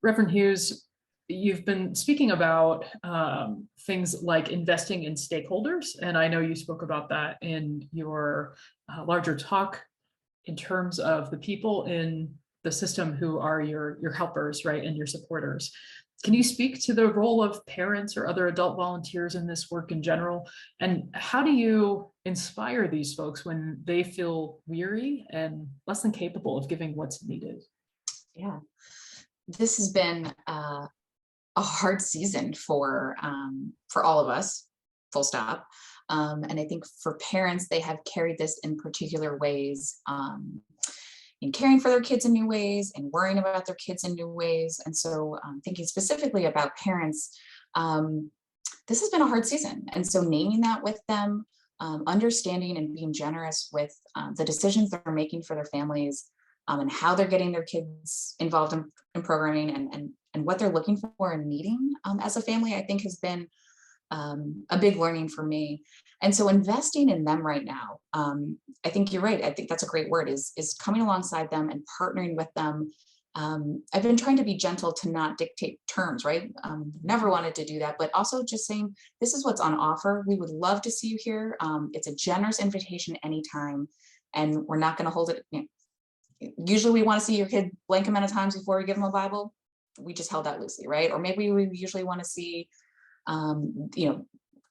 Reverend Hughes, you've been speaking about things like investing in stakeholders, and I know you spoke about that in your larger talk in terms of the people in the system who are your helpers, right, and your supporters. Can you speak to the role of parents or other adult volunteers in this work in general? And how do you inspire these folks when they feel weary and less than capable of giving what's needed? Yeah, this has been a hard season for all of us, full stop. And I think for parents, they have carried this in particular ways, in caring for their kids in new ways and worrying about their kids in new ways. And so thinking specifically about parents, this has been a hard season. And so naming that with them, understanding and being generous with the decisions they're making for their families, and how they're getting their kids involved in programming and what they're looking for and needing as a family, I think has been a big learning for me. And so investing in them right now, I think you're right. I think that's a great word, is coming alongside them and partnering with them. I've been trying to be gentle to not dictate terms, right? Never wanted to do that, but also just saying, this is what's on offer. We would love to see you here. It's a generous invitation anytime, and we're not going to hold it. Usually we want to see your kid blank amount of times before we give them a Bible. We just held that loosely, right? Or maybe we usually want to see,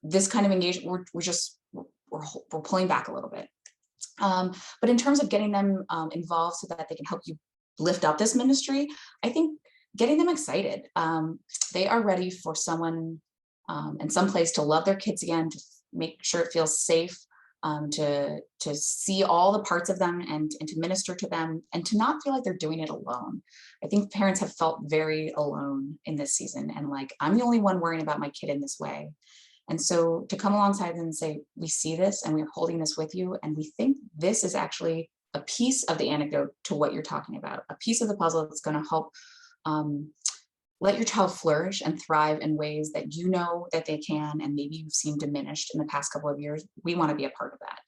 this kind of engagement. We're pulling back a little bit. But in terms of getting them involved so that they can help you lift up this ministry, I think getting them excited. They are ready for someone and some place to love their kids again, to make sure it feels safe, to see all the parts of them and to minister to them, and to not feel like they're doing it alone. I think parents have felt very alone in this season, and like, I'm the only one worrying about my kid in this way. And so to come alongside them and say, we see this and we're holding this with you, and we think this is actually a piece of the anecdote to what you're talking about, a piece of the puzzle that's going to help let your child flourish and thrive in ways that you know that they can, and maybe you've seen diminished in the past couple of years. We want to be a part of that.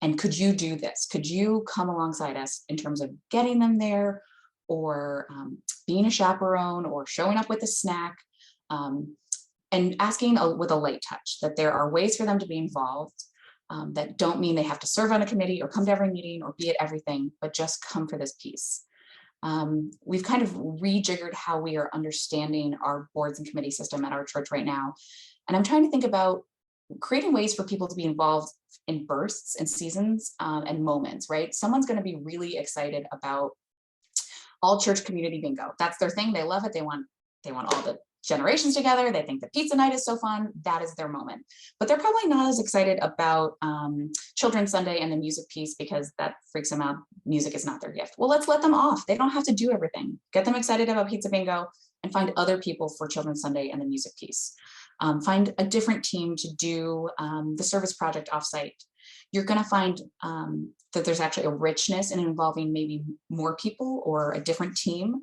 And could you do this? Could you come alongside us in terms of getting them there, or being a chaperone, or showing up with a snack, and asking with a light touch that there are ways for them to be involved, that don't mean they have to serve on a committee or come to every meeting or be at everything, but just come for this piece. We've kind of rejiggered how we are understanding our boards and committee system at our church right now. And I'm trying to think about creating ways for people to be involved in bursts and seasons and moments, right? Someone's going to be really excited about all church community bingo. That's their thing. They love it. They want all the generations together. They think the pizza night is so fun. That is their moment. But they're probably not as excited about Children's Sunday and the music piece, because that freaks them out. Music is not their gift. Well, let's let them off. They don't have to do everything. Get them excited about pizza bingo, and find other people for Children's Sunday and the music piece. Find a different team to do the service project offsite. You're going to find that there's actually a richness in involving maybe more people or a different team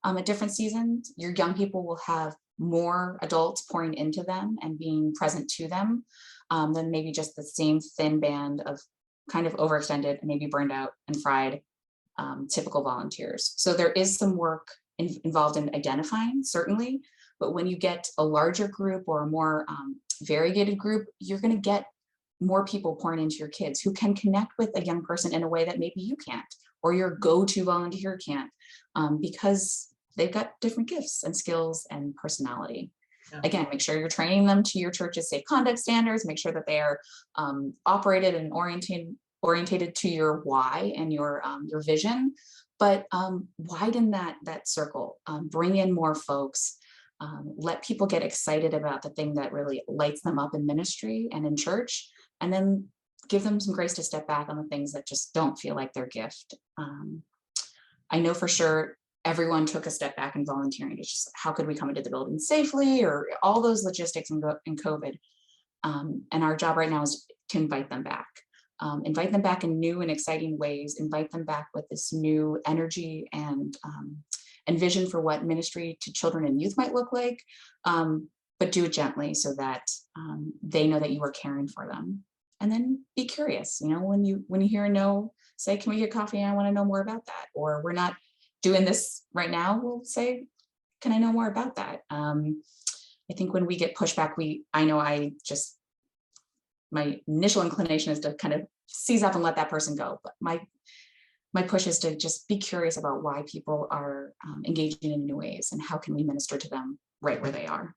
at different seasons. Your young people will have more adults pouring into them and being present to them than maybe just the same thin band of kind of overextended and maybe burned out and fried typical volunteers. So there is some work involved in identifying, certainly, but when you get a larger group or a more variegated group, you're going to get more people pouring into your kids who can connect with a young person in a way that maybe you can't, or your go-to volunteer can't, because they've got different gifts and skills and personality. Yeah. Again, make sure you're training them to your church's safe conduct standards. Make sure that they are operated and orientated to your why and your vision. But widen that circle. Bring in more folks. Let people get excited about the thing that really lights them up in ministry and in church, and then give them some grace to step back on the things that just don't feel like their gift. I know for sure everyone took a step back in volunteering. It's just, how could we come into the building safely, or all those logistics in COVID. And our job right now is to invite them back. Invite them back in new and exciting ways. Invite them back with this new energy and vision for what ministry to children and youth might look like. But do it gently so that they know that you are caring for them. And then be curious. When you hear a no, say, can we get coffee? I want to know more about that. Or we're not doing this right now. We'll say, can I know more about that? I think when we get pushback, my initial inclination is to kind of seize up and let that person go. But my push is to just be curious about why people are engaging in new ways and how can we minister to them right where they are.